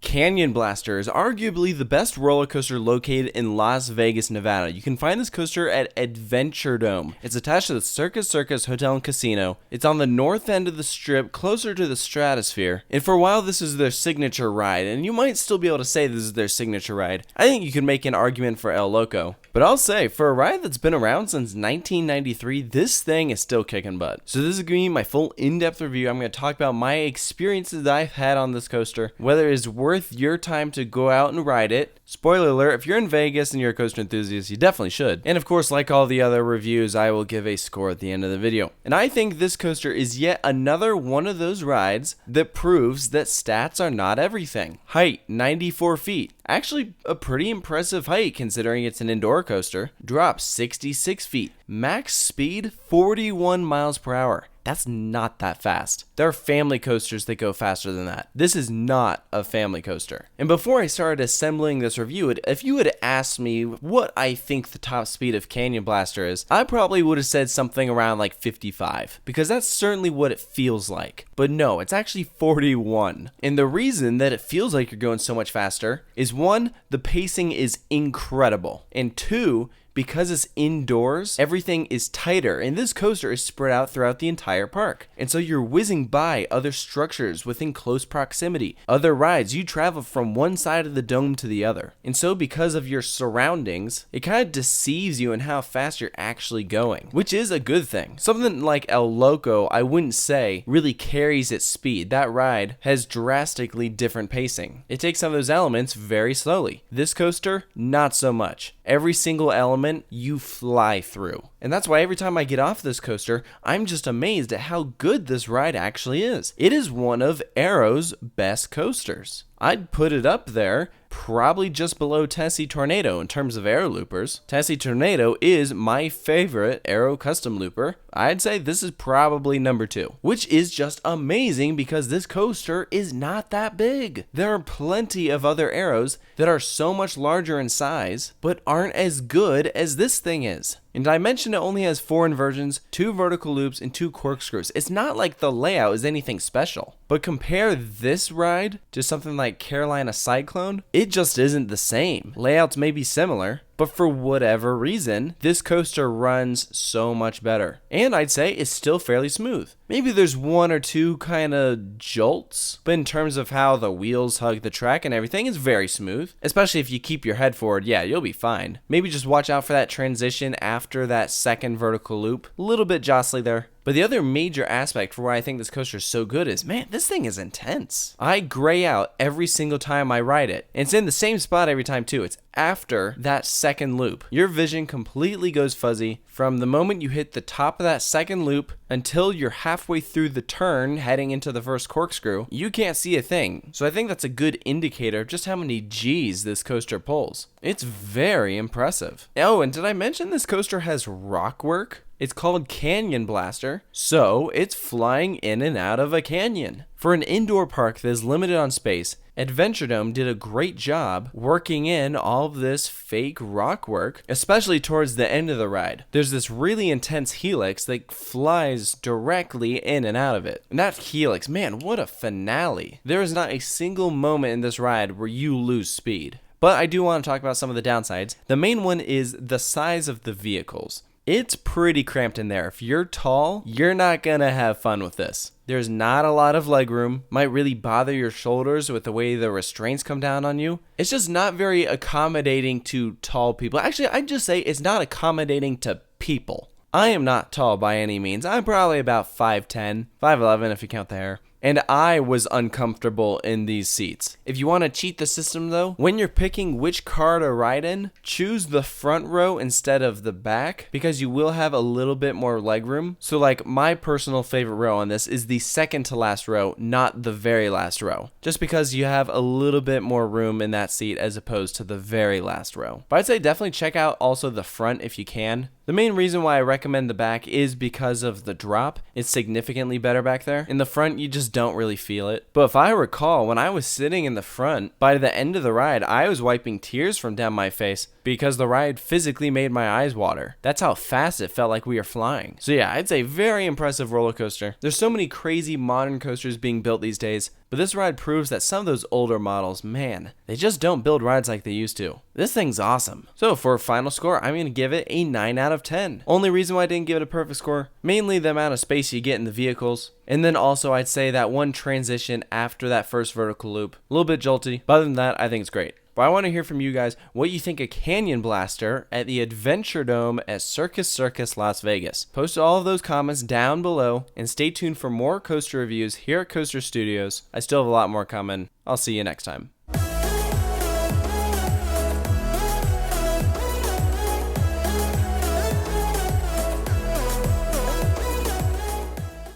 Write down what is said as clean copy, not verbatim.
Canyon Blaster is arguably the best roller coaster located in Las Vegas, Nevada. You can find this coaster at Adventuredome. It's attached to the Circus Hotel and Casino. It's on the north end of the strip, closer to the Stratosphere. And for a while, this is their signature ride, and you might still be able to say this is their signature ride. I think you can make an argument for El Loco. But I'll say, for a ride that's been around since 1993, this thing is still kicking butt. So this is going to be my full in-depth review. I'm going to talk about my experiences that I've had on this coaster, whether it's worth your time to go out and ride it. Spoiler alert, if you're in Vegas and you're a coaster enthusiast, you definitely should. And of course, like all the other reviews, I will give a score at the end of the video. And I think this coaster is yet another one of those rides that proves that stats are not everything. Height, 94 feet. Actually, a pretty impressive height considering it's an indoor coaster. Drop, 66 feet. Max speed, 41 miles per hour. That's not that fast. There are family coasters that go faster than that. This is not a family coaster. And before I started assembling this review, if you had asked me what I think the top speed of Canyon Blaster is, I probably would have said something around like 55, because that's certainly what it feels like. But no, it's actually 41. And the reason that it feels like you're going so much faster is, one, the pacing is incredible, and two, because it's indoors, everything is tighter, and this coaster is spread out throughout the entire park. And so you're whizzing by other structures within close proximity, other rides. You travel from one side of the dome to the other. And so because of your surroundings, it kind of deceives you in how fast you're actually going, which is a good thing. Something like El Loco, I wouldn't say really carries its speed. That ride has drastically different pacing. It takes some of those elements very slowly. This coaster, not so much. Every single element you fly through. And that's why every time I get off this coaster, I'm just amazed at how good this ride actually is. It is one of Aero's best coasters. I'd put it up there, probably just below Tennessee Tornado in terms of air loopers. Tennessee Tornado is my favorite Aero custom looper. I'd say this is probably number 2, which is just amazing because this coaster is not that big. There are plenty of other Aeros that are so much larger in size, but aren't as good as this thing is. And I mentioned it only has 4 inversions, 2 vertical loops, and 2 corkscrews. It's not like the layout is anything special. But compare this ride to something like Carolina Cyclone, it just isn't the same. Layouts may be similar, but for whatever reason, this coaster runs so much better. And I'd say it's still fairly smooth. Maybe there's 1 or 2 kind of jolts, but in terms of how the wheels hug the track and everything, it's very smooth. Especially if you keep your head forward, yeah, you'll be fine. Maybe just watch out for that transition after that second vertical loop. A little bit jostly there. But the other major aspect for why I think this coaster is so good is, man, this thing is intense. I gray out every single time I ride it. And it's in the same spot every time too. It's after that second loop. Your vision completely goes fuzzy from the moment you hit the top of that second loop until you're halfway through the turn heading into the first corkscrew. You can't see a thing. So I think that's a good indicator of just how many G's this coaster pulls. It's very impressive. Oh, and did I mention this coaster has rock work? It's called Canyon Blaster, so it's flying in and out of a canyon. For an indoor park that is limited on space, Adventuredome did a great job working in all of this fake rock work, especially towards the end of the ride. There's this really intense helix that flies directly in and out of it. And that helix, man, what a finale. There is not a single moment in this ride where you lose speed. But I do want to talk about some of the downsides. The main one is the size of the vehicles. It's pretty cramped in there. If you're tall, you're not gonna have fun with this. There's not a lot of legroom. Might really bother your shoulders with the way the restraints come down on you. It's just not very accommodating to tall people. Actually, I'd just say it's not accommodating to people. I am not tall by any means. I'm probably about 5'10", 5'11" if you count the hair. And I was uncomfortable in these seats. If you want to cheat the system though, when you're picking which car to ride in, choose the front row instead of the back because you will have a little bit more legroom. So like my personal favorite row on this is the second to last row, not the very last row. Just because you have a little bit more room in that seat as opposed to the very last row. But I'd say definitely check out also the front if you can. The main reason why I recommend the back is because of the drop. It's significantly better back there. In the front, you just don't really feel it. But if I recall, when I was sitting in the front, by the end of the ride, I was wiping tears from down my face because the ride physically made my eyes water. That's how fast it felt like we were flying. So yeah, I'd say very impressive roller coaster. There's so many crazy modern coasters being built these days, but this ride proves that some of those older models, man, they just don't build rides like they used to. This thing's awesome. So for a final score, I'm going to give it a 9 out of 10. Only reason why I didn't give it a perfect score, mainly the amount of space you get in the vehicles. And then also I'd say that one transition after that first vertical loop, a little bit jolty, but other than that, I think it's great. But I want to hear from you guys what you think of Canyon Blaster at the Adventuredome at Circus Las Vegas. Post all of those comments down below and stay tuned for more coaster reviews here at Coaster Studios. I still have a lot more coming. I'll see you next time.